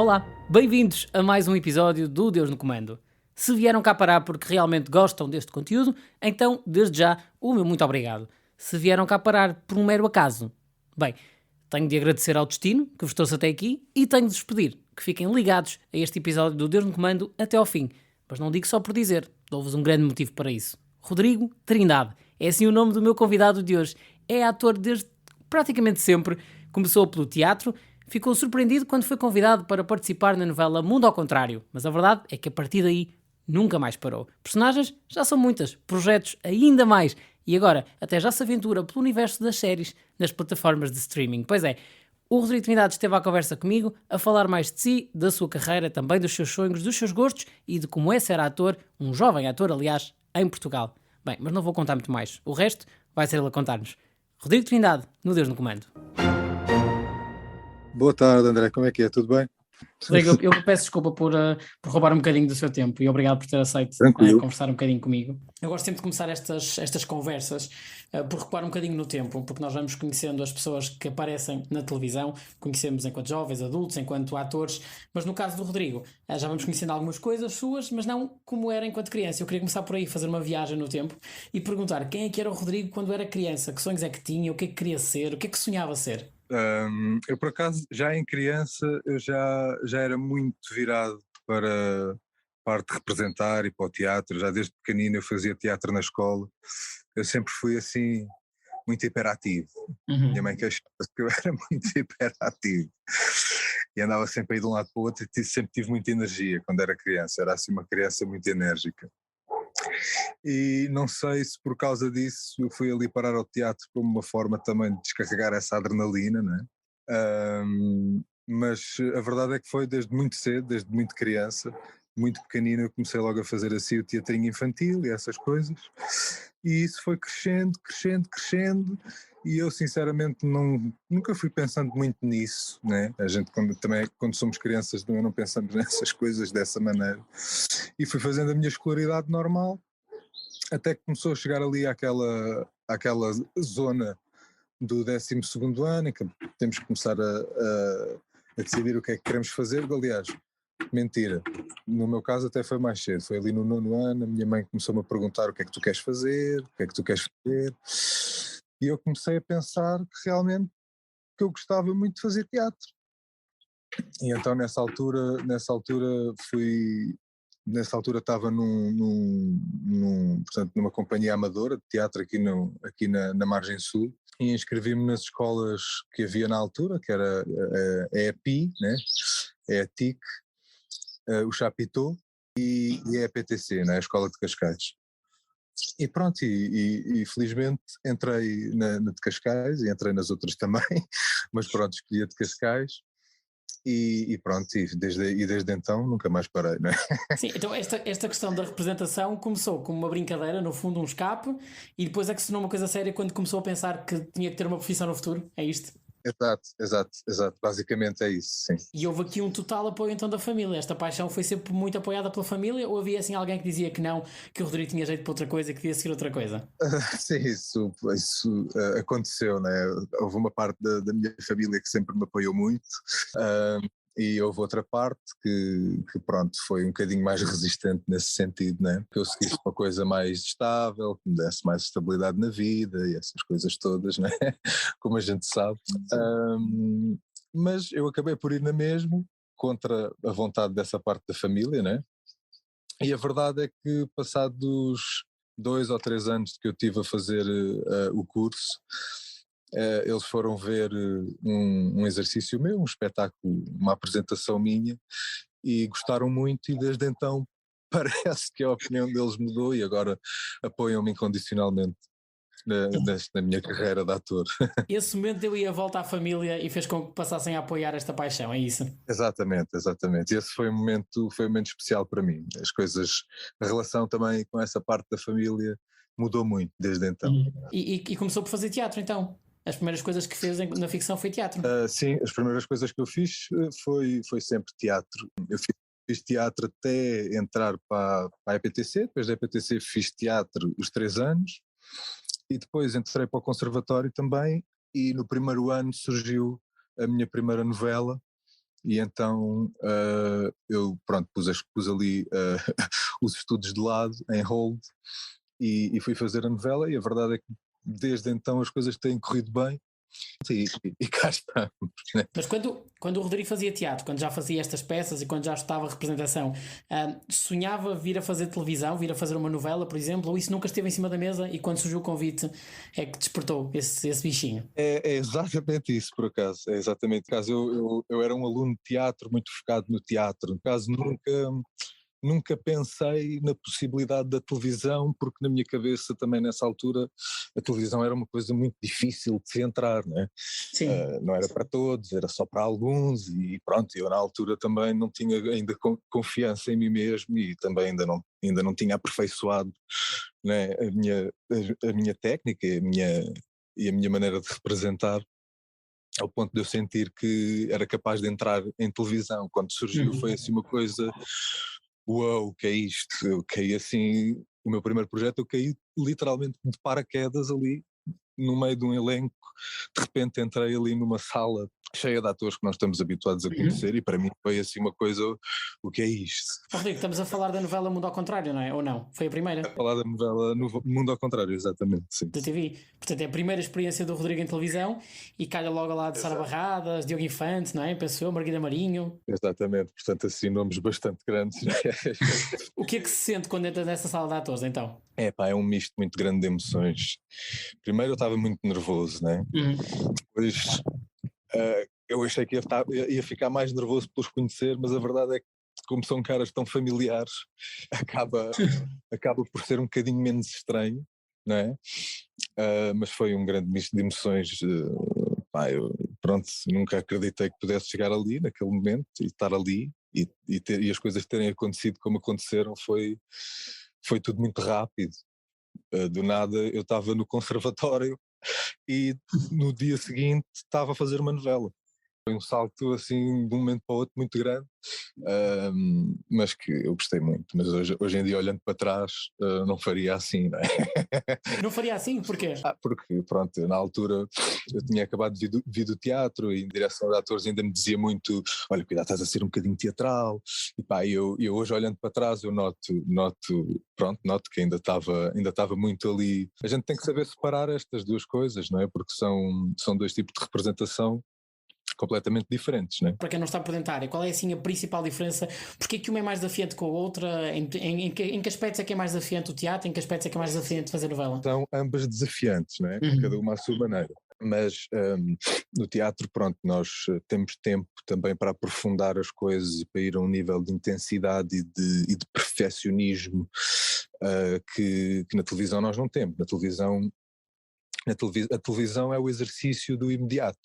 Olá, bem-vindos a mais um episódio do Deus no Comando. Se vieram cá parar porque realmente gostam deste conteúdo, então, desde já, o meu muito obrigado. Se vieram cá parar por um mero acaso, bem, tenho de agradecer ao destino que vos trouxe até aqui e tenho de vos pedir que fiquem ligados a este episódio do Deus no Comando até ao fim. Mas não digo só por dizer, dou-vos um grande motivo para isso. Rodrigo Trindade, é assim o nome do meu convidado de hoje. É ator desde praticamente sempre, começou pelo teatro, ficou surpreendido quando foi convidado para participar na novela Mundo ao Contrário, mas a verdade é que a partir daí nunca mais parou. Personagens já são muitas, projetos ainda mais, e agora até já se aventura pelo universo das séries nas plataformas de streaming. Pois é, o Rodrigo Trindade esteve à conversa comigo a falar mais de si, da sua carreira, também dos seus sonhos, dos seus gostos e de como é ser ator, um jovem ator, aliás, em Portugal. Bem, mas não vou contar muito mais. O resto vai ser ele a contar-nos. Rodrigo Trindade, no Deus no Comando. Boa tarde, André. Como é que é? Tudo bem? Rodrigo, eu peço desculpa por roubar um bocadinho do seu tempo e obrigado por ter aceito conversar um bocadinho comigo. Eu gosto sempre de começar estas conversas por recuar um bocadinho no tempo, porque nós vamos conhecendo as pessoas que aparecem na televisão, conhecemos enquanto jovens, adultos, enquanto atores, mas no caso do Rodrigo, já vamos conhecendo algumas coisas suas, mas não como era enquanto criança. Eu queria começar por aí, fazer uma viagem no tempo e perguntar quem é que era o Rodrigo quando era criança, que sonhos é que tinha, o que é que queria ser, o que é que sonhava ser? Eu, por acaso, já em criança, eu já era muito virado para a parte de representar e para o teatro. Já desde pequenino eu fazia teatro na escola. Eu sempre fui assim, muito hiperativo. Minha mãe queixava-se que eu era muito hiperativo. E andava sempre aí de um lado para o outro e sempre tive muita energia quando era criança. Era assim uma criança muito enérgica. E não sei se por causa disso eu fui ali parar ao teatro como uma forma também de descarregar essa adrenalina, não é? Mas a verdade é que foi desde muito cedo, desde muito criança, muito pequenino, eu comecei logo a fazer assim o teatrinho infantil e essas coisas, e isso foi crescendo, crescendo, crescendo, e eu sinceramente nunca fui pensando muito nisso, né? A gente quando somos crianças não pensamos nessas coisas dessa maneira, e fui fazendo a minha escolaridade normal, até que começou a chegar ali àquela zona do 12º ano, em que temos que começar a decidir o que é que queremos fazer. Aliás, mentira, no meu caso até foi mais cedo, foi ali no 9º ano, a minha mãe começou-me a perguntar o que é que tu queres fazer, o que é que tu queres fazer, e eu comecei a pensar que realmente que eu gostava muito de fazer teatro. E então nessa altura estava portanto, numa companhia amadora de teatro aqui na Margem Sul, e inscrevi-me nas escolas que havia na altura, que era a EPI, né? É a TIC, o Chapitão e a EPTC, né? A Escola de Cascais. E pronto, e felizmente entrei na de Cascais e entrei nas outras também, mas pronto, escolhi a de Cascais. E pronto, desde então nunca mais parei, não é? Sim, então esta questão da representação começou como uma brincadeira, no fundo um escape, e depois é que se tornou uma coisa séria quando começou a pensar que tinha que ter uma profissão no futuro, é isto? Exato, basicamente é isso, sim. E houve aqui um total apoio então da família, esta paixão foi sempre muito apoiada pela família, ou havia assim alguém que dizia que não, que o Rodrigo tinha jeito para outra coisa, que devia seguir outra coisa? Sim, isso aconteceu, né? Houve uma parte da minha família que sempre me apoiou muito, e houve outra parte que pronto, foi um bocadinho mais resistente nesse sentido, né? Que eu seguisse uma coisa mais estável, que me desse mais estabilidade na vida e essas coisas todas, né? Como a gente sabe. Mas eu acabei por ir na mesma, contra a vontade dessa parte da família, né? E a verdade é que passados 2 ou 3 anos que eu tive a fazer o curso, eles foram ver um exercício meu, um espetáculo, uma apresentação minha, e gostaram muito, e desde então parece que a opinião deles mudou e agora apoiam-me incondicionalmente na minha carreira de ator. Esse momento deu aí a volta à família e fez com que passassem a apoiar esta paixão, é isso? Exatamente. Esse foi um momento especial para mim. A relação também com essa parte da família mudou muito desde então. E começou por fazer teatro então? As primeiras coisas que fez na ficção foi teatro? Sim, as primeiras coisas que eu fiz foi sempre teatro. Eu fiz teatro até entrar para a EPTC, depois da EPTC fiz teatro os 3 anos, e depois entrei para o conservatório também, e no primeiro ano surgiu a minha primeira novela, E então eu, pronto, pus ali os estudos de lado, em hold, e fui fazer a novela, e a verdade é que desde então as coisas têm corrido bem, e cá estamos, né? Mas quando o Rodrigo fazia teatro, quando já fazia estas peças e quando já estava representação, sonhava vir a fazer televisão, vir a fazer uma novela, por exemplo, ou isso nunca esteve em cima da mesa e quando surgiu o convite é que despertou esse bichinho? É exatamente isso, por acaso. É exatamente. Por acaso, eu era um aluno de teatro, muito focado no teatro. Por acaso, nunca pensei na possibilidade da televisão, porque na minha cabeça também nessa altura a televisão era uma coisa muito difícil de se entrar, né? Sim. Não era para todos, era só para alguns, e pronto, eu na altura também não tinha ainda confiança em mim mesmo, e também ainda não tinha aperfeiçoado, né, a minha técnica e a minha maneira de representar, ao ponto de eu sentir que era capaz de entrar em televisão. Quando surgiu foi assim uma coisa, uau, o que é isto? Eu caí assim, o meu primeiro projeto eu caí literalmente de paraquedas ali, no meio de um elenco, de repente entrei ali numa sala cheia de atores que nós estamos habituados a conhecer, e para mim foi assim uma coisa, o que é isto? Rodrigo, estamos a falar da novela Mundo ao Contrário, não é? Ou não? Foi a primeira? A falar da novela no Mundo ao Contrário, exatamente, sim. Da TV. Portanto, é a primeira experiência do Rodrigo em televisão e calha logo lá de Sara Barradas, Diogo Infante, não é? Penso eu, Margarida Marinho. Exatamente, portanto assim nomes bastante grandes. O que é que se sente quando entra nessa sala de atores, então? É um misto muito grande de emoções. Primeiro eu estava muito nervoso, né? Depois eu achei que ia ficar mais nervoso por os conhecer, mas a verdade é que como são caras tão familiares, acaba por ser um bocadinho menos estranho, não é? Mas foi um grande misto de emoções. Eu, pronto, nunca acreditei que pudesse chegar ali naquele momento e estar ali e as coisas terem acontecido como aconteceram, foi tudo muito rápido. Do nada eu estava no conservatório e no dia seguinte estava a fazer uma novela. Foi um salto assim de um momento para o outro muito grande, mas que eu gostei muito. Mas hoje em dia, olhando para trás, não faria assim, não é? Não faria assim? Porquê? Porque pronto, na altura eu tinha acabado de vir do teatro e em direção de atores ainda me dizia muito, olha, cuidado, estás a ser um bocadinho teatral, e pá, eu hoje olhando para trás eu noto que ainda estava muito ali. A gente tem que saber separar estas duas coisas, não é? Porque são dois tipos de representação completamente diferentes, né? Para quem não está por dentro da área, qual é assim a principal diferença? Porque é que uma é mais desafiante que a outra? Em que aspectos é que é mais desafiante o teatro? Em que aspectos é que é mais desafiante fazer novela? São ambas desafiantes, né? Cada uma à sua maneira. Mas no teatro, pronto, nós temos tempo também para aprofundar as coisas e para ir a um nível de intensidade e de perfeccionismo que na televisão nós não temos. A televisão é o exercício do imediato.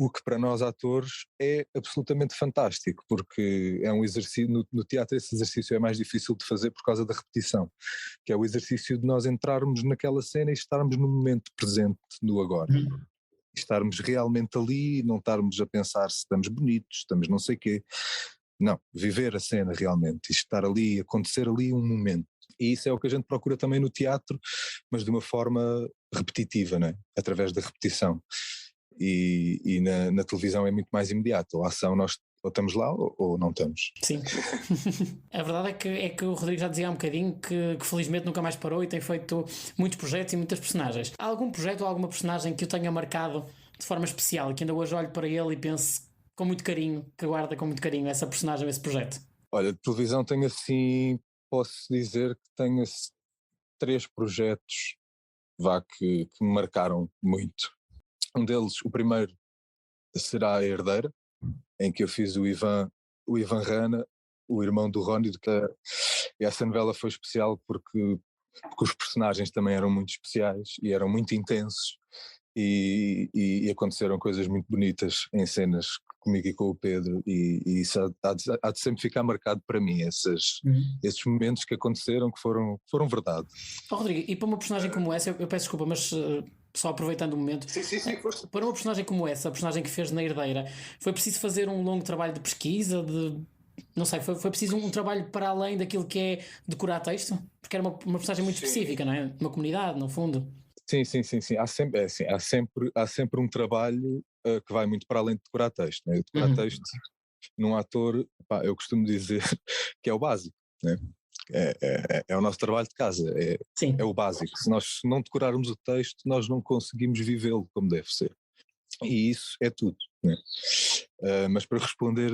O que para nós atores é absolutamente fantástico, porque é um exercício, no teatro esse exercício é mais difícil de fazer por causa da repetição, que é o exercício de nós entrarmos naquela cena e estarmos no momento presente, no agora. Estarmos realmente ali, não estarmos a pensar se estamos bonitos, estamos não sei quê. Não, viver a cena realmente, estar ali, acontecer ali um momento. E isso é o que a gente procura também no teatro, mas de uma forma repetitiva, né? Através da repetição. E na televisão é muito mais imediato. A ação nós ou estamos lá ou não estamos. Sim. A verdade é que o Rodrigo já dizia há um bocadinho que felizmente nunca mais parou e tem feito muitos projetos e muitas personagens. Há algum projeto ou alguma personagem que o tenha marcado de forma especial e que ainda hoje olho para ele e pense com muito carinho, que guarda com muito carinho essa personagem, esse projeto? Olha, de televisão tenho assim, posso dizer que tenho 3 projetos que me marcaram muito. Um deles, o primeiro, será A Herdeira, em que eu fiz o Ivan Rana, o irmão do Rónio, e essa novela foi especial porque os personagens também eram muito especiais e eram muito intensos e aconteceram coisas muito bonitas em cenas comigo e com o Pedro e isso há de sempre ficar marcado para mim, esses momentos que aconteceram que foram verdade. Rodrigo, e para uma personagem como essa, eu peço desculpa, mas só aproveitando o momento, Força. para uma personagem como essa, a personagem que fez na Herdeira, foi preciso fazer um longo trabalho de pesquisa, não sei, foi preciso um trabalho para além daquilo que é decorar texto? Porque era uma personagem muito específica, não é? Uma comunidade, no fundo. Sim. Há sempre um trabalho que vai muito para além de decorar texto, né? Decorar texto num ator, pá, eu costumo dizer que é o básico, né? É o nosso trabalho de casa, é o básico. Se nós não decorarmos o texto, nós não conseguimos vivê-lo como deve ser. E isso é tudo, né? Mas para responder,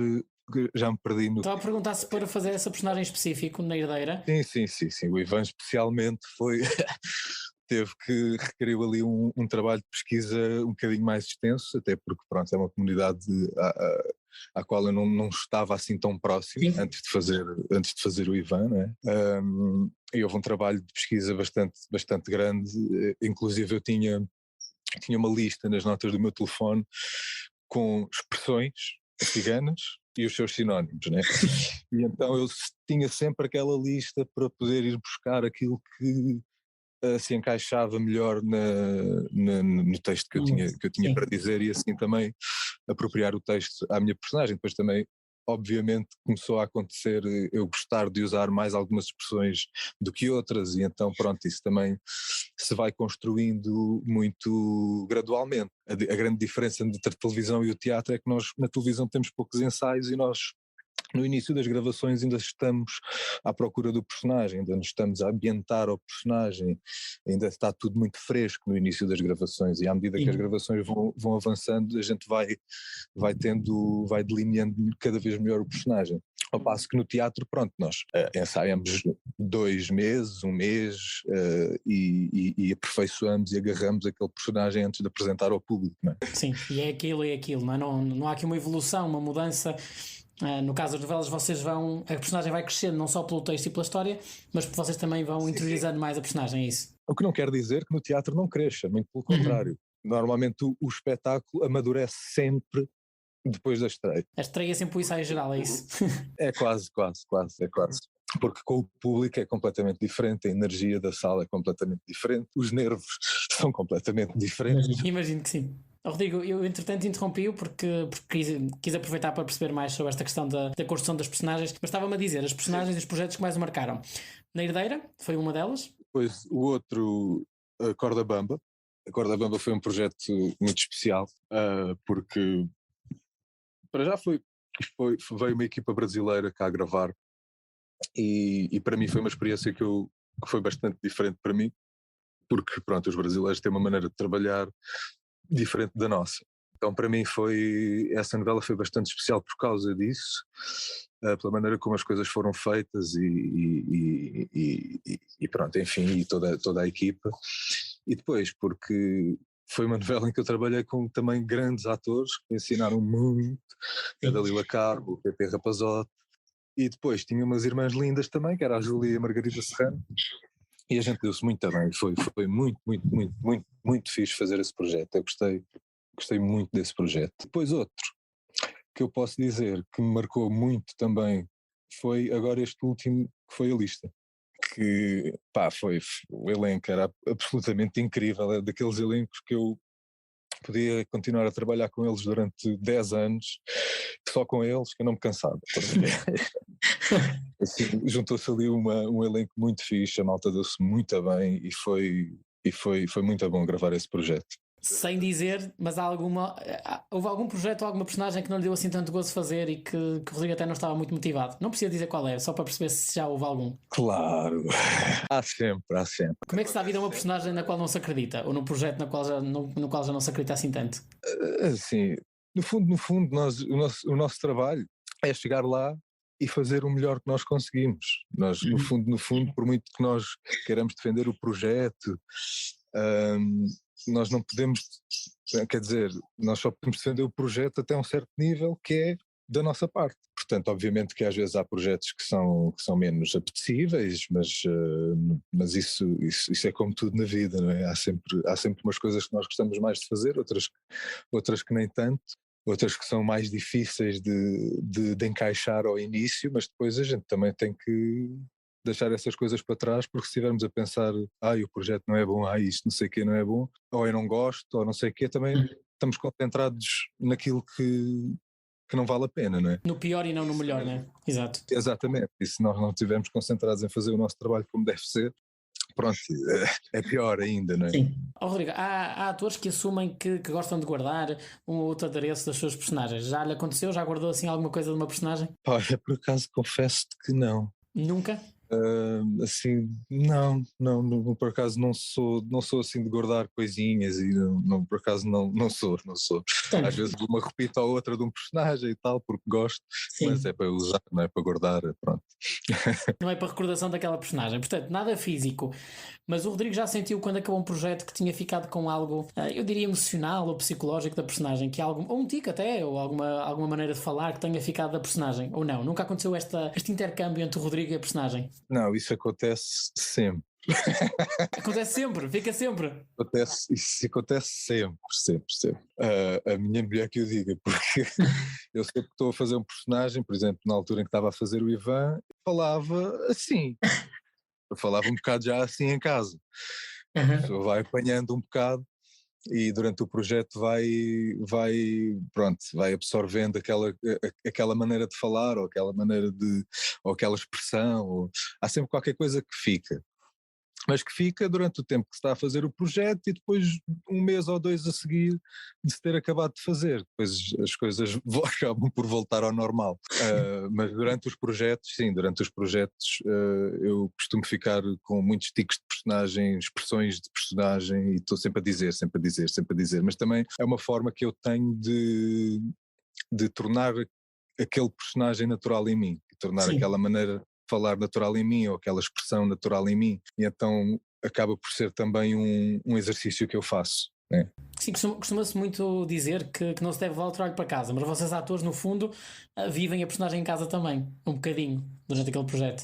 já me perdi no... Estava a perguntar se para fazer essa personagem específico na Herdeira. Sim. O Ivan especialmente foi... teve que requerer ali um trabalho de pesquisa um bocadinho mais extenso, até porque, pronto, é uma comunidade à qual eu não estava assim tão próximo antes de fazer o Ivan, né? E houve um trabalho de pesquisa bastante grande, inclusive eu tinha uma lista nas notas do meu telefone com expressões ciganas e os seus sinónimos, né? E então eu tinha sempre aquela lista para poder ir buscar aquilo que se encaixava melhor no texto que eu tinha para dizer, e assim também apropriar o texto à minha personagem. Depois também, obviamente, começou a acontecer eu gostar de usar mais algumas expressões do que outras, e então pronto, isso também se vai construindo muito gradualmente. A grande diferença entre a televisão e o teatro é que nós na televisão temos poucos ensaios e nós no início das gravações ainda estamos à procura do personagem, ainda nos estamos a ambientar ao personagem, ainda está tudo muito fresco no início das gravações, e à medida que as gravações vão avançando, a gente vai delineando cada vez melhor o personagem. Ao passo que no teatro, pronto, nós ensaiamos 2 meses, 1 mês, e aperfeiçoamos e agarramos aquele personagem antes de apresentar ao público, não é? Sim, e é aquilo, não é? Não há aqui uma evolução, uma mudança. No caso das novelas, a personagem vai crescendo não só pelo texto e pela história, mas porque vocês também vão interiorizando mais a personagem, é isso? O que não quer dizer que no teatro não cresça, muito pelo contrário. Normalmente o espetáculo amadurece sempre depois da estreia. A estreia é sempre o ensaio geral, é isso? É quase. Porque com o público é completamente diferente, a energia da sala é completamente diferente, os nervos são completamente diferentes. Imagino que sim. Rodrigo, eu entretanto interrompi-o porque quis aproveitar para perceber mais sobre esta questão da construção das personagens, mas estava-me a dizer as personagens e os projetos que mais o marcaram. Na Herdeira foi uma delas? Depois o outro, a Corda Bamba. A Corda Bamba foi um projeto muito especial, porque para já veio uma equipa brasileira cá a gravar, e para mim foi uma experiência que foi bastante diferente para mim, porque pronto, os brasileiros têm uma maneira de trabalhar diferente da nossa. Então para mim essa novela foi bastante especial por causa disso, pela maneira como as coisas foram feitas e pronto, enfim, e toda a equipa. E depois porque foi uma novela em que eu trabalhei com também grandes atores que me ensinaram muito, a Dalila Carbo, o Pepe Rapazote, e depois tinha umas irmãs lindas também, que era a Júlia e a Margarida Serrano, e a gente deu-se muito bem, foi muito fixe fazer esse projeto, eu gostei muito desse projeto. Depois outro que eu posso dizer que me marcou muito também foi agora este último, que foi A Lista, que o elenco era absolutamente incrível, é daqueles elencos que eu podia continuar a trabalhar com eles durante 10 anos, só com eles, que eu não me cansava. Assim, juntou-se ali um elenco muito fixe, a malta deu-se muito bem e foi muito bom gravar esse projeto. Sem dizer, mas houve algum projeto ou alguma personagem que não lhe deu assim tanto gozo fazer e que o Rodrigo até não estava muito motivado? Não precisa dizer qual é, só para perceber se já houve algum. Claro, há sempre. Como é que se dá a vida a uma personagem na qual não se acredita? Ou num projeto no qual já não se acredita assim tanto? Assim, no fundo o nosso trabalho é chegar lá e fazer o melhor que nós conseguimos. Nós, no fundo, por muito que nós queiramos defender o projeto, nós não podemos, quer dizer, nós só podemos defender o projeto até um certo nível que é da nossa parte. Portanto, obviamente que às vezes há projetos que são menos apetecíveis, mas isso é como tudo na vida, não é? Há sempre umas coisas que nós gostamos mais de fazer, outras que nem tanto, outras que são mais difíceis de encaixar ao início, mas depois a gente também tem que deixar essas coisas para trás, porque se estivermos a pensar, o projeto não é bom, isto não sei o que não é bom, ou eu não gosto, ou não sei o que, também estamos concentrados naquilo que não vale a pena, não é? No pior e não no melhor, não é? Exato. Exatamente, e se nós não estivermos concentrados em fazer o nosso trabalho como deve ser, pronto, é pior ainda, não é? Sim. Ó Rodrigo, há atores que assumem que gostam de guardar um ou outro adereço das suas personagens. Já lhe aconteceu? Já guardou assim alguma coisa de uma personagem? Olha, por acaso confesso-te que não. Nunca? Assim, não, por acaso não sou assim de guardar coisinhas e por acaso não sou. Às Portanto, vezes uma repito a outra de um personagem e tal, porque gosto, mas sim. é para usar, não é para guardar, pronto. Não é para recordação daquela personagem. Portanto, nada físico. Mas o Rodrigo já sentiu quando acabou um projeto que tinha ficado com algo, eu diria emocional ou psicológico da personagem, que algo, ou um tique até, ou alguma maneira de falar que tenha ficado da personagem, ou não? Nunca aconteceu este intercâmbio entre o Rodrigo e a personagem? Não, isso acontece sempre. Acontece sempre, fica sempre. Isso acontece sempre, sempre, sempre. A minha mulher que eu diga, porque eu sempre que estou a fazer um personagem, por exemplo, na altura em que estava a fazer o Ivan, falava assim. Eu falava um bocado já assim em casa. A Uhum. pessoa vai apanhando um bocado e durante o projeto vai absorvendo aquela maneira de falar ou aquela expressão, há sempre qualquer coisa que fica. Mas que fica durante o tempo que se está a fazer o projeto e depois um mês ou dois a seguir de se ter acabado de fazer. Depois as coisas acabam por voltar ao normal. Mas durante os projetos, sim, eu costumo ficar com muitos tiques de personagem, expressões de personagem e estou sempre a dizer, sempre a dizer, sempre a dizer. Mas também é uma forma que eu tenho de tornar aquele personagem natural em mim, de tornar aquela Sim. maneira falar natural em mim ou aquela expressão natural em mim, e então acaba por ser também um exercício que eu faço, né? Sim, costuma-se muito dizer que não se deve levar o trabalho para casa, mas vocês atores, no fundo, vivem a personagem em casa também, um bocadinho, durante aquele projeto.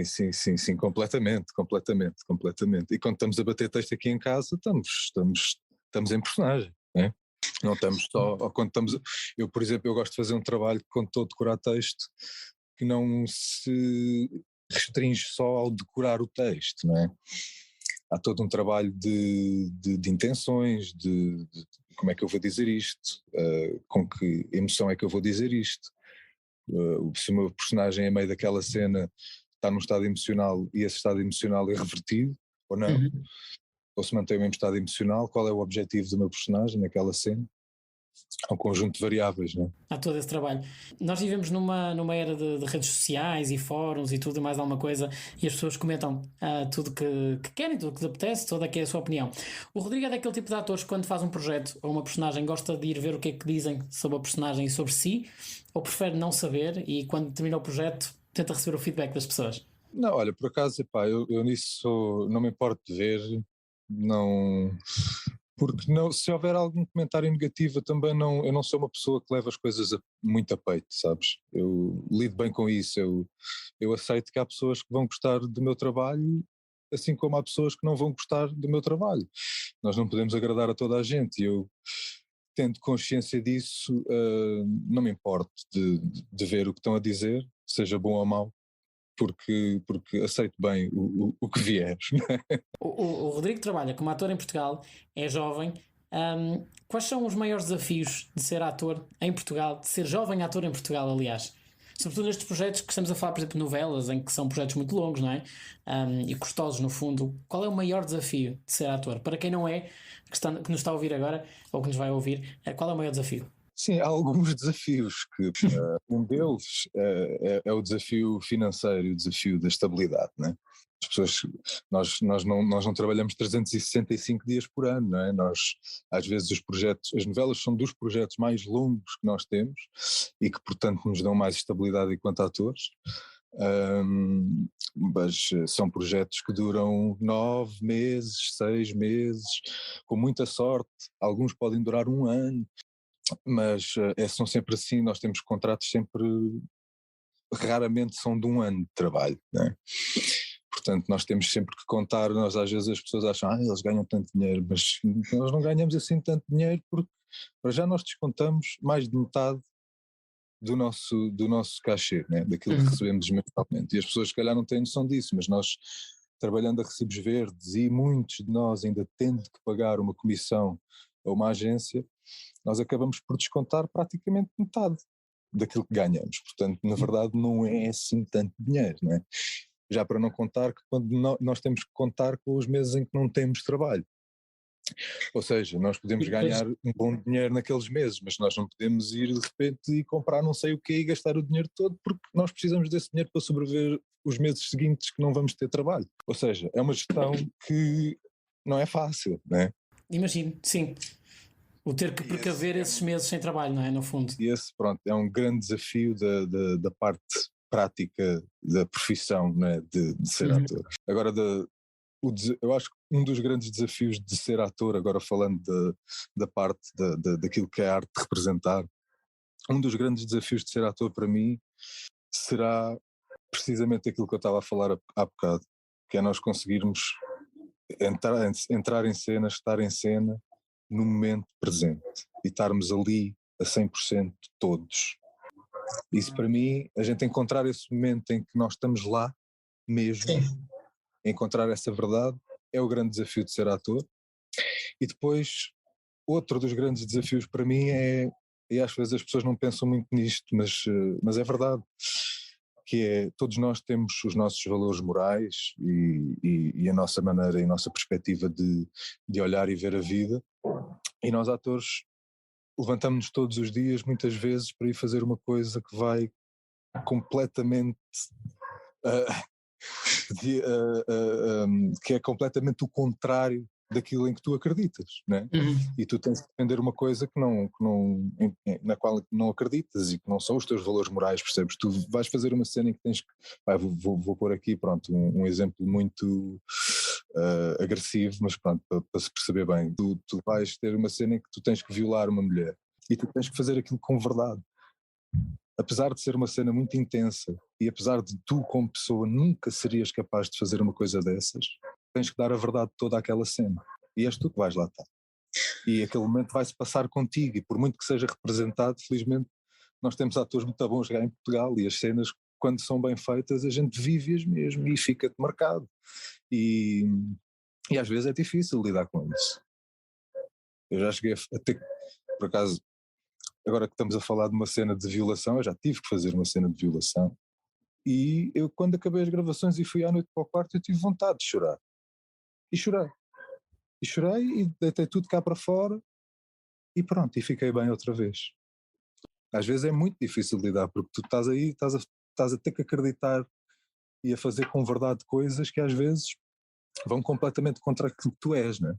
Sim, completamente, completamente, completamente. E quando estamos a bater texto aqui em casa, estamos em personagem, né? Não estamos só, ou quando eu, por exemplo, eu gosto de fazer um trabalho quando estou a decorar texto que não se restringe só ao decorar o texto, não é? Há todo um trabalho de intenções, de como é que eu vou dizer isto, com que emoção é que eu vou dizer isto, se o meu personagem em meio daquela cena está num estado emocional e esse estado emocional é revertido ou não, Uhum. ou se mantém o mesmo estado emocional, qual é o objetivo do meu personagem naquela cena. Há um conjunto de variáveis, não é? Há todo esse trabalho. Nós vivemos numa era de redes sociais e fóruns e tudo e mais alguma coisa, e as pessoas comentam tudo que querem, tudo que lhes apetece, toda que é a sua opinião. O Rodrigo é daquele tipo de atores que, quando faz um projeto ou uma personagem, gosta de ir ver o que é que dizem sobre a personagem e sobre si, ou prefere não saber e, quando termina o projeto, tenta receber o feedback das pessoas? Não, olha, por acaso, epá, eu nisso não me importo de ver, não, porque não, se houver algum comentário negativo, eu não sou uma pessoa que leva as coisas muito a peito, sabes? Eu lido bem com isso, eu aceito que há pessoas que vão gostar do meu trabalho, assim como há pessoas que não vão gostar do meu trabalho. Nós não podemos agradar a toda a gente e eu, tendo consciência disso, não me importo de ver o que estão a dizer, seja bom ou mau, porque aceito bem o que vier. O Rodrigo trabalha como ator em Portugal, é jovem. Quais são os maiores desafios de ser ator em Portugal, de ser jovem ator em Portugal, aliás? Sobretudo nestes projetos que estamos a falar, por exemplo, novelas, em que são projetos muito longos, não é? E custosos, no fundo. Qual é o maior desafio de ser ator? Para quem não é, que nos está a ouvir agora, ou que nos vai ouvir, qual é o maior desafio? Sim, há alguns desafios que um deles é o desafio financeiro e o desafio da estabilidade, né? As pessoas, nós não trabalhamos 365 dias por ano, não é? Nós, às vezes as novelas são dos projetos mais longos que nós temos e que, portanto, nos dão mais estabilidade enquanto atores. Mas são projetos que duram 9 meses, 6 meses, com muita sorte, alguns podem durar um ano, mas são sempre assim, nós temos contratos sempre, raramente são de um ano de trabalho, né? Portanto nós temos sempre que contar, nós às vezes as pessoas acham, eles ganham tanto dinheiro, mas nós não ganhamos assim tanto dinheiro porque para já nós descontamos mais de metade do nosso cachê, né? Daquilo que Uhum. recebemos mensalmente, e as pessoas se calhar não têm noção disso, mas nós trabalhando a recibos verdes e muitos de nós ainda tendo que pagar uma comissão a uma agência, nós acabamos por descontar praticamente metade daquilo que ganhamos. Portanto, na verdade, não é assim tanto dinheiro, não é? Já para não contar que quando nós temos que contar com os meses em que não temos trabalho. Ou seja, nós podemos E depois, ganhar um bom dinheiro naqueles meses, mas nós não podemos ir de repente e comprar não sei o quê e gastar o dinheiro todo, porque nós precisamos desse dinheiro para sobreviver os meses seguintes que não vamos ter trabalho. Ou seja, é uma gestão que não é fácil, não é? imagino, sim. O ter que E precaver esses meses sem trabalho, não é? No fundo. e esse, pronto, é um grande desafio da parte prática da profissão, não é? De ser ator. Agora, eu acho que um dos grandes desafios de ser ator, agora falando da parte daquilo que é a arte de representar, um dos grandes desafios de ser ator para mim será precisamente aquilo que eu estava a falar há bocado, que é nós conseguirmos entrar em cena, estar em cena no momento presente e estarmos ali a 100% todos. Isso para mim, a gente encontrar esse momento em que nós estamos lá mesmo, encontrar essa verdade, é o grande desafio de ser ator. E depois, outro dos grandes desafios para mim e às vezes as pessoas não pensam muito nisto, mas é verdade, que é, todos nós temos os nossos valores morais e a nossa maneira e a nossa perspectiva de olhar e ver a vida, e nós atores levantamos-nos todos os dias, muitas vezes, para ir fazer uma coisa que vai completamente que é completamente o contrário daquilo em que tu acreditas, né? E tu tens de defender uma coisa na qual não acreditas e que não são os teus valores morais, percebes? Tu vais fazer uma cena em que tens que... vou pôr aqui, pronto, um exemplo muito agressivo, mas pronto, para se perceber bem. Tu vais ter uma cena em que tu tens que violar uma mulher e tu tens que fazer aquilo com verdade. Apesar de ser uma cena muito intensa e apesar de tu como pessoa nunca serias capaz de fazer uma coisa dessas, tens que dar a verdade toda àquela cena e és tu que vais lá estar e aquele momento vai-se passar contigo e por muito que seja representado, felizmente nós temos atores muito bons cá em Portugal e as cenas quando são bem feitas a gente vive-as mesmo e fica-te marcado e às vezes é difícil lidar com isso. Eu já cheguei a ter, por acaso, agora que estamos a falar de uma cena de violação, eu já tive que fazer uma cena de violação e eu quando acabei as gravações e fui à noite para o quarto eu tive vontade de chorar. E chorei e deitei tudo cá para fora e pronto, e fiquei bem outra vez. Às vezes é muito difícil de lidar porque tu estás aí, estás a ter que acreditar e a fazer com verdade coisas que às vezes vão completamente contra aquilo que tu és, não é?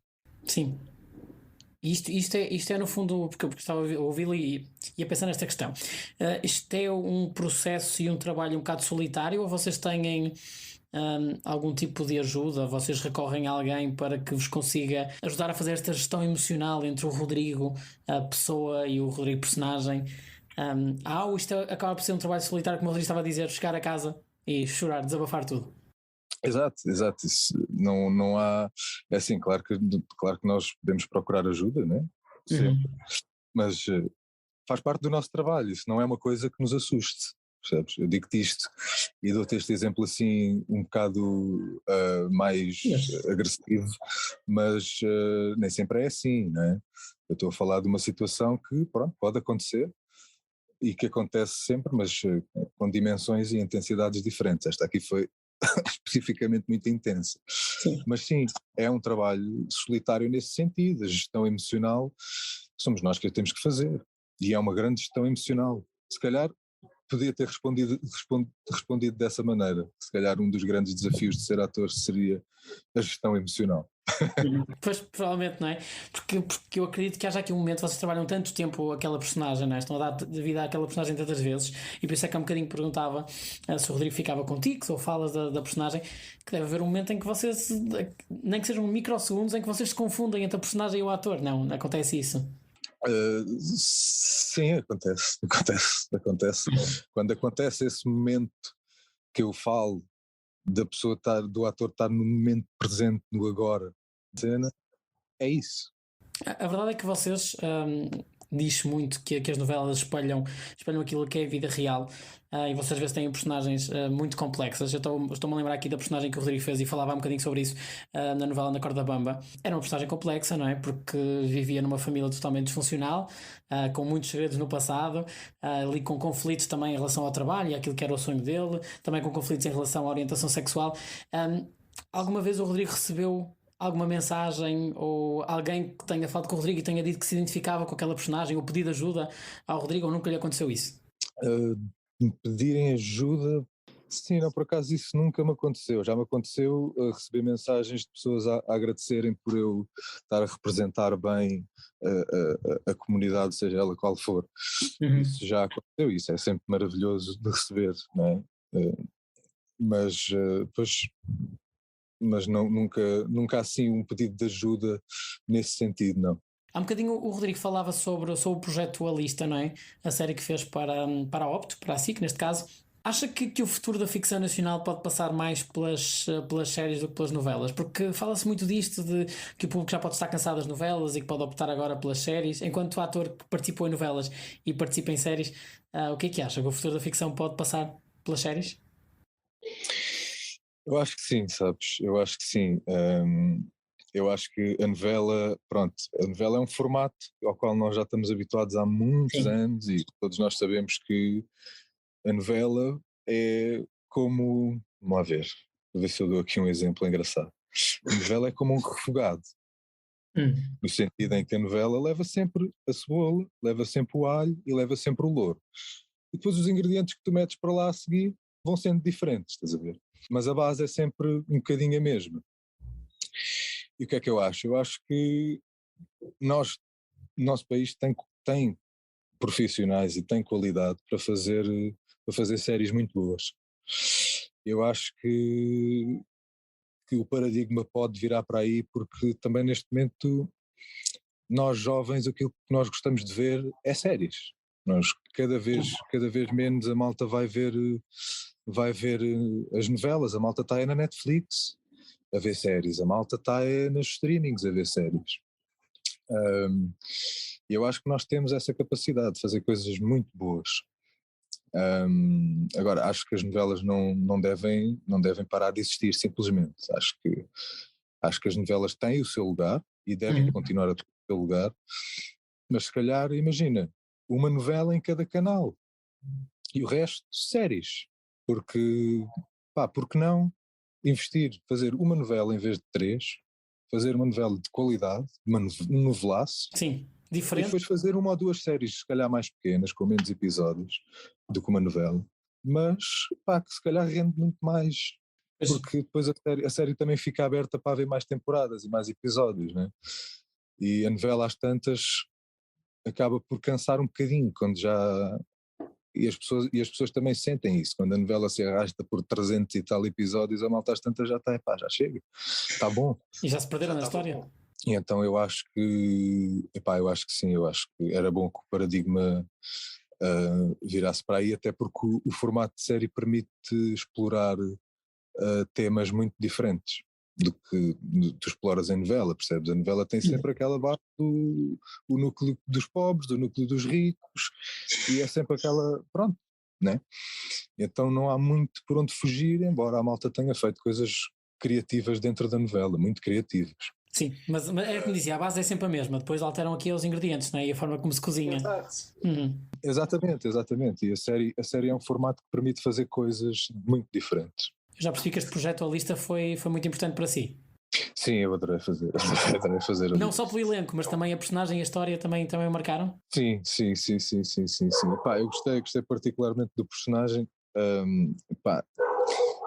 Sim. Isto é no fundo, porque eu estava a ouvi-lo e a pensar nesta questão. Isto é um processo e um trabalho um bocado solitário ou vocês têm algum tipo de ajuda? Vocês recorrem a alguém para que vos consiga ajudar a fazer esta gestão emocional entre o Rodrigo, a pessoa, e o Rodrigo personagem? Isto acaba por ser um trabalho solitário, como o Rodrigo estava a dizer, chegar a casa e chorar, desabafar tudo. Exato, isso não há, é assim, claro que nós podemos procurar ajuda, né? Sempre, mas faz parte do nosso trabalho, isso não é uma coisa que nos assuste, percebes? Eu digo-te isto e dou-te este exemplo assim um bocado mais agressivo, mas nem sempre é assim, né? Eu estou a falar de uma situação que, pronto, pode acontecer e que acontece sempre, mas com dimensões e intensidades diferentes. Esta aqui foi especificamente muito intensa. Sim. Mas sim, é um trabalho solitário nesse sentido, a gestão emocional somos nós que a temos que fazer e é uma grande gestão emocional. Se calhar podia ter respondido dessa maneira, se calhar um dos grandes desafios de ser ator seria a gestão emocional. Pois, provavelmente, não é? Porque eu acredito que haja aqui um momento, vocês trabalham tanto tempo aquela personagem, não é? Estão a dar vida àquela personagem tantas vezes, e por isso é que há um bocadinho perguntava se o Rodrigo ficava contigo, se ou falas da personagem, que deve haver um momento em que vocês, nem que sejam microsegundos, em que vocês se confundem entre a personagem e o ator. Não acontece isso. Sim, acontece. Quando acontece esse momento que eu falo do ator estar no momento presente, no agora, cena, é isso. A verdade é que vocês, diz muito que as novelas espelham aquilo que é a vida real. E vocês às vezes têm personagens muito complexas. Estou-me a lembrar aqui da personagem que o Rodrigo fez e falava um bocadinho sobre isso na novela Na Corda Bamba. Era uma personagem complexa, não é? Porque vivia numa família totalmente disfuncional, com muitos segredos no passado, ali com conflitos também em relação ao trabalho e àquilo que era o sonho dele, também com conflitos em relação à orientação sexual. Alguma vez o Rodrigo recebeu alguma mensagem ou alguém que tenha falado com o Rodrigo e tenha dito que se identificava com aquela personagem ou pedido ajuda ao Rodrigo, ou nunca lhe aconteceu isso? Me pedirem ajuda, sim, não, por acaso isso nunca me aconteceu. Já me aconteceu receber mensagens de pessoas a agradecerem por eu estar a representar bem a comunidade, seja ela qual for. Isso já aconteceu, isso é sempre maravilhoso de receber, não é? Mas não, nunca assim um pedido de ajuda nesse sentido, não. Há um bocadinho o Rodrigo falava sobre o projeto A Lista, não é? A série que fez para a Opto, para a SIC neste caso. Acha que o futuro da ficção nacional pode passar mais pelas séries do que pelas novelas? Porque fala-se muito disto, de que o público já pode estar cansado das novelas e que pode optar agora pelas séries. Enquanto ator que participou em novelas e participa em séries, o que é que acha? Que o futuro da ficção pode passar pelas séries? Eu acho que sim, sabes? Eu acho que sim. Eu acho que a novela é um formato ao qual nós já estamos habituados há muitos anos e todos nós sabemos que a novela é como, vamos lá ver, vou ver se eu dou aqui um exemplo engraçado. A novela é como um refogado, no sentido em que a novela leva sempre a cebola, leva sempre o alho e leva sempre o louro. E depois os ingredientes que tu metes para lá a seguir vão sendo diferentes, estás a ver? Mas a base é sempre um bocadinho a mesma. E o que é que eu acho? Eu acho que o nosso país tem profissionais e tem qualidade para fazer séries muito boas. Eu acho que o paradigma pode virar para aí, porque também neste momento nós jovens aquilo que nós gostamos de ver é séries. Nós cada vez menos a malta vai ver as novelas, a malta está aí na Netflix a ver séries, a malta está aí nos streamings a ver séries. Eu acho que nós temos essa capacidade de fazer coisas muito boas. Agora, acho que as novelas não devem parar de existir simplesmente. Acho que as novelas têm o seu lugar e devem continuar a ter o seu lugar, mas se calhar, imagina, uma novela em cada canal e o resto séries, porque não investir, fazer uma novela em vez de 3, fazer uma novela de qualidade, um novelaço. Sim, E diferente. depois fazer uma ou duas séries, se calhar mais pequenas, com menos episódios do que uma novela, mas que se calhar rende muito mais, porque depois a série também fica aberta para haver mais temporadas e mais episódios, né? E a novela às tantas acaba por cansar um bocadinho quando já... E as pessoas também sentem isso, quando a novela se arrasta por 300 e tal episódios, a malta às tantas já está, já chega, está bom. E já se perderam na história. Bom. E então eu acho que sim, eu acho que era bom que o paradigma virasse para aí, até porque o formato de série permite explorar temas muito diferentes do que tu exploras em novela, percebes? A novela tem sempre aquela base do núcleo dos pobres, do núcleo dos ricos, e é sempre aquela, pronto, né? Então não há muito por onde fugir, embora a malta tenha feito coisas criativas dentro da novela, muito criativas. Sim, mas é como dizia, a base é sempre a mesma, depois alteram aqui os ingredientes, não é? E a forma como se cozinha. Exatamente, e a série é um formato que permite fazer coisas muito diferentes. Eu já percebi que este projeto A Lista foi muito importante para si. Sim, eu adorei fazer. Não só pelo elenco, mas também a personagem e a história também marcaram? Sim. Eu gostei particularmente do personagem.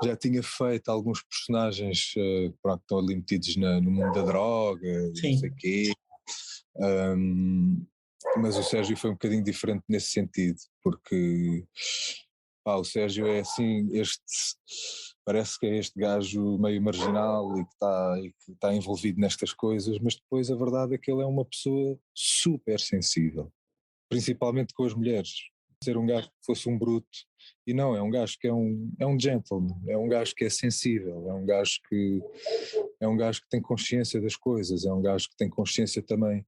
Já tinha feito alguns personagens que estão ali metidos no mundo da droga, não sei o quê. Mas o Sérgio foi um bocadinho diferente nesse sentido, porque o Sérgio é assim, parece que é este gajo meio marginal e que está envolvido nestas coisas, mas depois a verdade é que ele é uma pessoa super sensível, principalmente com as mulheres. Ser um gajo que fosse um bruto, e não, é um gajo que é um gentleman, é um gajo que é sensível, é um gajo que tem consciência das coisas, é um gajo que tem consciência também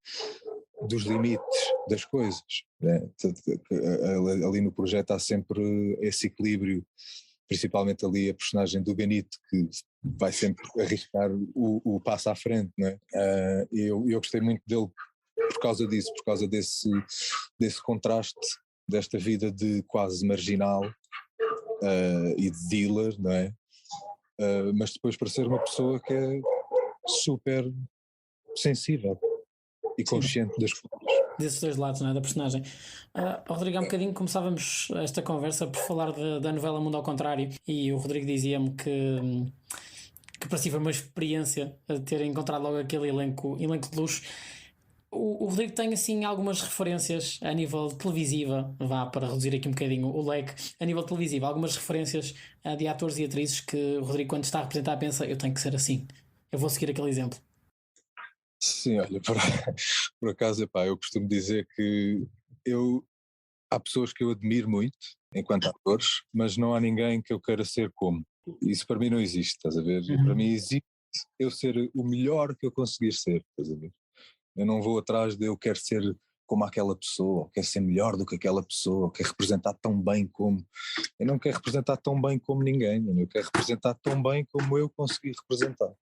dos limites das coisas, né? Ali no projeto há sempre esse equilíbrio, principalmente ali a personagem do Benito, que vai sempre arriscar o passo à frente, né? Eu gostei muito dele por causa disso, por causa desse contraste, desta vida de quase marginal e de dealer, não é? Mas depois para ser uma pessoa que é super sensível e consciente das coisas. Desses dois lados, não é? Da personagem. Rodrigo, há um bocadinho começávamos esta conversa por falar da novela Mundo ao Contrário, e o Rodrigo dizia-me que para si foi uma experiência ter encontrado logo aquele elenco de luxo. O Rodrigo tem assim algumas referências a nível televisiva, vá para reduzir aqui um bocadinho o leque, a nível televisivo, algumas referências de atores e atrizes que o Rodrigo, quando está a representar, pensa: eu tenho que ser assim, eu vou seguir aquele exemplo. Sim, olha, por acaso, epá, eu costumo dizer que há pessoas que eu admiro muito enquanto atores, mas não há ninguém que eu queira ser como. Isso para mim não existe, estás a ver? Para mim existe eu ser o melhor que eu conseguir ser, estás a ver? Eu não vou atrás de eu quero ser como aquela pessoa, ou quero ser melhor do que aquela pessoa, ou quero representar tão bem como. Eu não quero representar tão bem como ninguém, eu quero representar tão bem como eu consegui representar.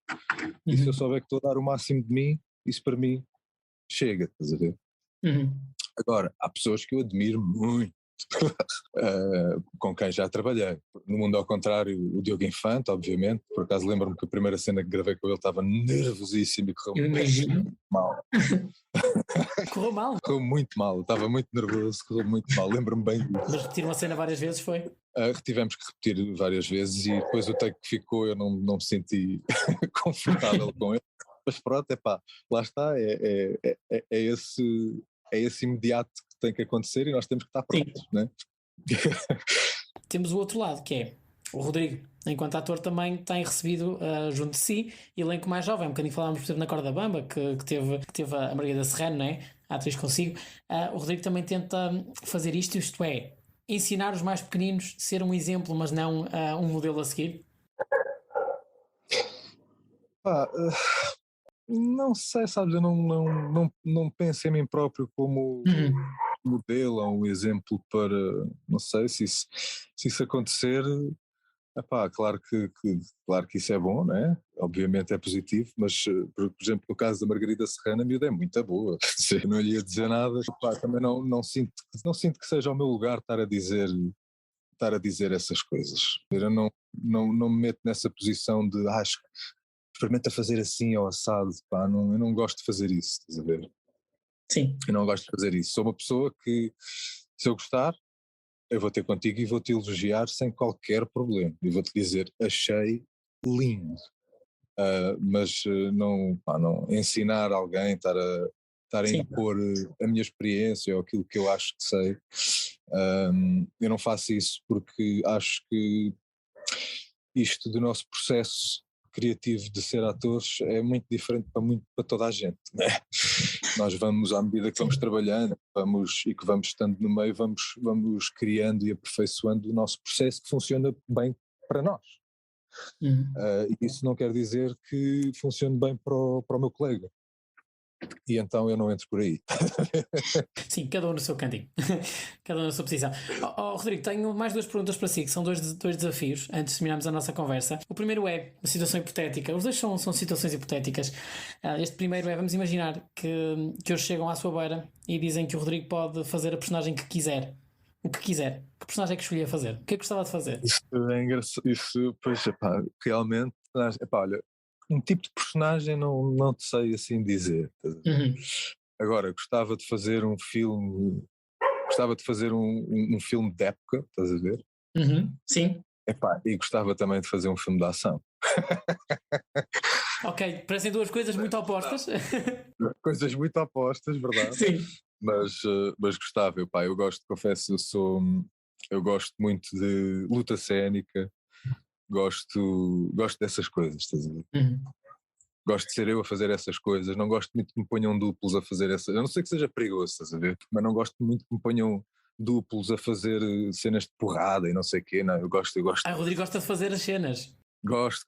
E se eu souber que estou a dar o máximo de mim, isso para mim chega, estás a ver? Agora, há pessoas que eu admiro muito, com quem já trabalhei. No Mundo ao Contrário, o Diogo Infante, obviamente. Por acaso lembro-me que a primeira cena que gravei com ele estava nervosíssimo e correu muito mal. Correu mal? Correu muito mal, estava muito nervoso, correu muito mal, lembro-me bem disso. Mas repetir uma cena várias vezes foi? Tivemos que repetir várias vezes e depois o take que ficou eu não me senti confortável com ele. Mas pronto, lá está, é esse imediato que tem que acontecer e nós temos que estar prontos, né? Temos o outro lado, que é o Rodrigo, enquanto ator, também tem recebido junto de si elenco mais jovem. Um bocadinho falámos, por exemplo, na Corda Bamba, que teve a Margarida Serrano, não é? A atriz consigo. O Rodrigo também tenta fazer isto é, ensinar os mais pequeninos, ser um exemplo, mas não um modelo a seguir. Não sei, sabes, eu não penso em mim próprio como modelo ou um exemplo para, não sei, se isso acontecer, claro que isso é bom, né? Obviamente é positivo, mas por exemplo no caso da Margarida Serrano, a miúda é muito boa, eu não lhe ia dizer nada, também não sinto que seja o meu lugar estar a dizer essas coisas. Eu não me meto nessa posição de experimenta fazer assim ou assado, eu não gosto de fazer isso, estás a ver? Sim. Eu não gosto de fazer isso. Sou uma pessoa que, se eu gostar, eu vou ter contigo e vou-te elogiar sem qualquer problema. E vou-te dizer, achei lindo. Mas não ensinar alguém, estar a impor a minha experiência ou aquilo que eu acho que sei. Eu não faço isso porque acho que isto do nosso processo criativo de ser atores é muito diferente para toda a gente, né? Nós vamos, à medida que vamos trabalhando e que vamos estando no meio, vamos criando e aperfeiçoando o nosso processo que funciona bem para nós. E isso não quer dizer que funcione bem para o meu colega. E então eu não entro por aí. Sim, cada um no seu cantinho. Cada um na sua posição. Rodrigo, tenho mais duas perguntas para si, que são dois desafios, antes de terminarmos a nossa conversa. O primeiro é uma situação hipotética. Os dois são situações hipotéticas. Este primeiro é, vamos imaginar que eles chegam à sua beira e dizem que o Rodrigo pode fazer a personagem que quiser. O que quiser. Que personagem é que escolhia fazer? O que é que gostava de fazer? Isso é engraçado. Isso, pois, realmente, olha, um tipo de personagem não te sei assim dizer. Agora, gostava de fazer um filme de época, estás a ver? Sim. E gostava também de fazer um filme de ação. Ok, parecem duas coisas muito opostas. Coisas muito opostas, verdade? Sim. Mas gostava, eu gosto, confesso, eu gosto muito de luta cénica, gosto dessas coisas, estás a ver? Gosto de ser eu a fazer essas coisas, não gosto muito que me ponham duplos a fazer essas, a não ser que seja perigoso, estás a ver? Mas não gosto muito que me ponham duplos a fazer cenas de porrada e não sei o quê, não, eu gosto. O Rodrigo gosta de fazer as cenas. Gosto.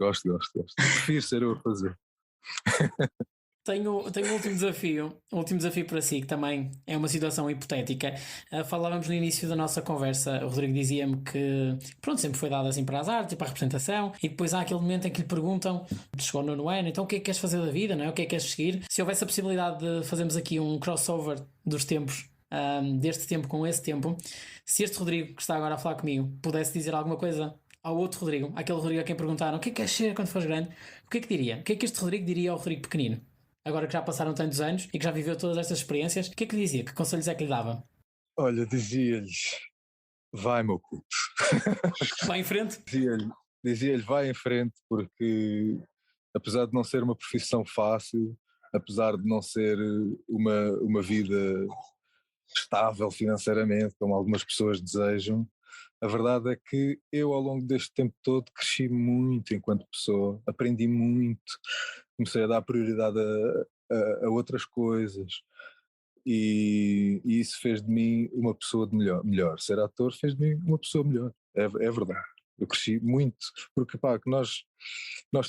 Prefiro ser eu a fazer. Tenho um último desafio para si, que também é uma situação hipotética. Falávamos no início da nossa conversa, o Rodrigo dizia-me que, pronto, sempre foi dado assim para as artes e para a representação, e depois há aquele momento em que lhe perguntam, chegou no nono ano, então o que é que queres fazer da vida, não é? O que é que queres seguir? Se houvesse a possibilidade de fazermos aqui um crossover dos tempos, deste tempo com esse tempo, se este Rodrigo que está agora a falar comigo pudesse dizer alguma coisa ao outro Rodrigo, aquele Rodrigo a quem perguntaram o que é que queres ser quando fores grande, o que é que diria? O que é que este Rodrigo diria ao Rodrigo pequenino? Agora que já passaram tantos anos e que já viveu todas estas experiências, o que é que lhe dizia? Que conselhos é que lhe dava? Olha, dizia-lhes, vai meu puto. Vai em frente? Dizia-lhe, vai em frente, porque apesar de não ser uma profissão fácil, apesar de não ser uma vida estável financeiramente, como algumas pessoas desejam, a verdade é que eu ao longo deste tempo todo cresci muito enquanto pessoa, aprendi muito, comecei a dar prioridade a outras coisas e isso fez de mim uma pessoa de melhor. Ser ator fez de mim uma pessoa melhor, é verdade. Eu cresci muito, porque pá, que nós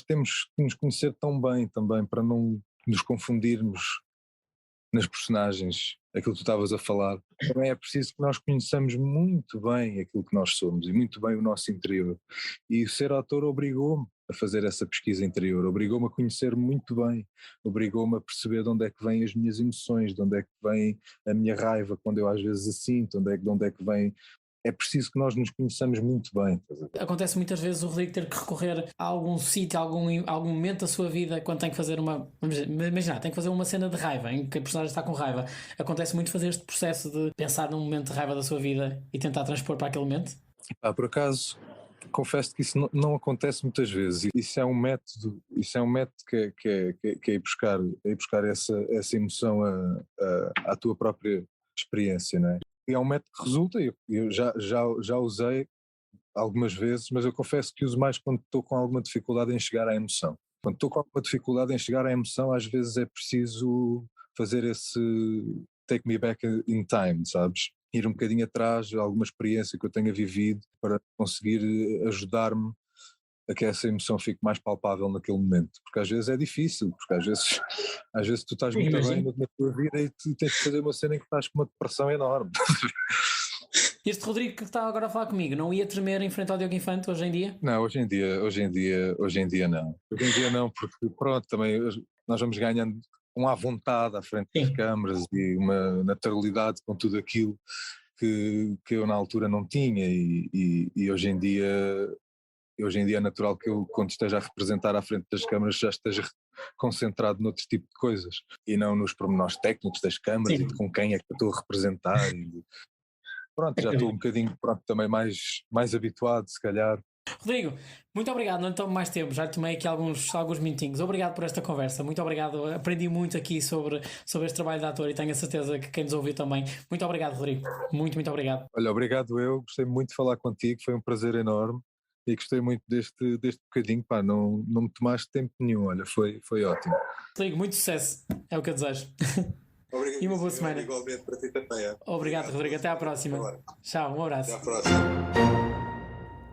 temos que nos conhecer tão bem também para não nos confundirmos nas personagens, aquilo que tu estavas a falar. Também é preciso que nós conheçamos muito bem aquilo que nós somos e muito bem o nosso interior. E o ser ator obrigou-me a fazer essa pesquisa interior, obrigou-me a conhecer muito bem, obrigou-me a perceber de onde é que vêm as minhas emoções, de onde é que vem a minha raiva quando eu às vezes a sinto, de onde é que vem. É preciso que nós nos conheçamos muito bem. Acontece muitas vezes o Rodrigo ter que recorrer a algum sítio, a algum momento da sua vida quando tem que fazer imagina, tem que fazer uma cena de raiva em que a personagem está com raiva. Acontece muito fazer este processo de pensar num momento de raiva da sua vida e tentar transpor para aquele momento? Por acaso, confesso que isso não acontece muitas vezes. Isso é um método que é ir buscar essa emoção à tua própria experiência, não é? E é um método que resulta, eu já usei algumas vezes, mas eu confesso que uso mais quando estou com alguma dificuldade em chegar à emoção. Quando estou com alguma dificuldade em chegar à emoção, às vezes é preciso fazer esse take me back in time, sabes? Ir um bocadinho atrás de alguma experiência que eu tenha vivido para conseguir ajudar-me a que essa emoção fique mais palpável naquele momento, porque às vezes é difícil, porque às vezes tu estás muito bem na tua vida e tu tens que fazer uma cena em que estás com uma depressão enorme. Este Rodrigo que está agora a falar comigo não ia tremer em frente ao Diogo Infante hoje em dia? Não, hoje em dia não. Hoje em dia não, porque pronto, também nós vamos ganhando à vontade à frente das câmaras e uma naturalidade com tudo aquilo que eu na altura não tinha e hoje em dia é natural que eu, quando esteja a representar à frente das câmaras, já esteja concentrado noutro tipo de coisas e não nos pormenores técnicos das câmaras. Sim. E de com quem é que eu estou a representar. Pronto, já estou um bocadinho também mais habituado, se calhar. Rodrigo, muito obrigado, não lhe tomo mais tempo, já lhe tomei aqui alguns minutinhos. Obrigado por esta conversa, muito obrigado, aprendi muito aqui sobre este trabalho de ator e tenho a certeza que quem nos ouviu também. Muito obrigado, Rodrigo, muito obrigado. Olha, obrigado eu, gostei muito de falar contigo, foi um prazer enorme e gostei muito deste bocadinho, pá, não me tomaste tempo nenhum, olha, foi ótimo. Rodrigo, muito sucesso, é o que eu desejo. Obrigado, e uma boa semana. Igualmente para ti também. Obrigado, Rodrigo, até à próxima. Tchau, um abraço. Até à próxima.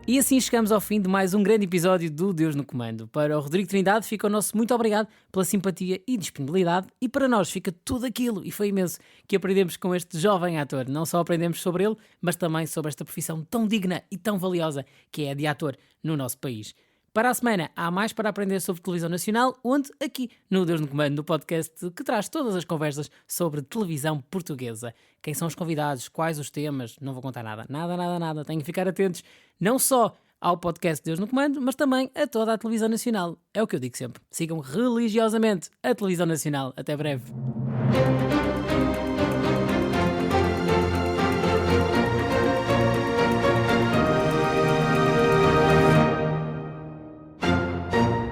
E assim chegamos ao fim de mais um grande episódio do Deus no Comando. Para o Rodrigo Trindade fica o nosso muito obrigado pela simpatia e disponibilidade, e para nós fica tudo aquilo, e foi imenso, que aprendemos com este jovem ator. Não só aprendemos sobre ele, mas também sobre esta profissão tão digna e tão valiosa que é a de ator no nosso país. Para a semana há mais para aprender sobre televisão nacional, onde aqui no Deus no Comando, no podcast que traz todas as conversas sobre televisão portuguesa. Quem são os convidados, quais os temas, não vou contar nada, tenho que ficar atentos não só ao podcast Deus no Comando, mas também a toda a televisão nacional. É o que eu digo sempre, sigam religiosamente a televisão nacional. Até breve.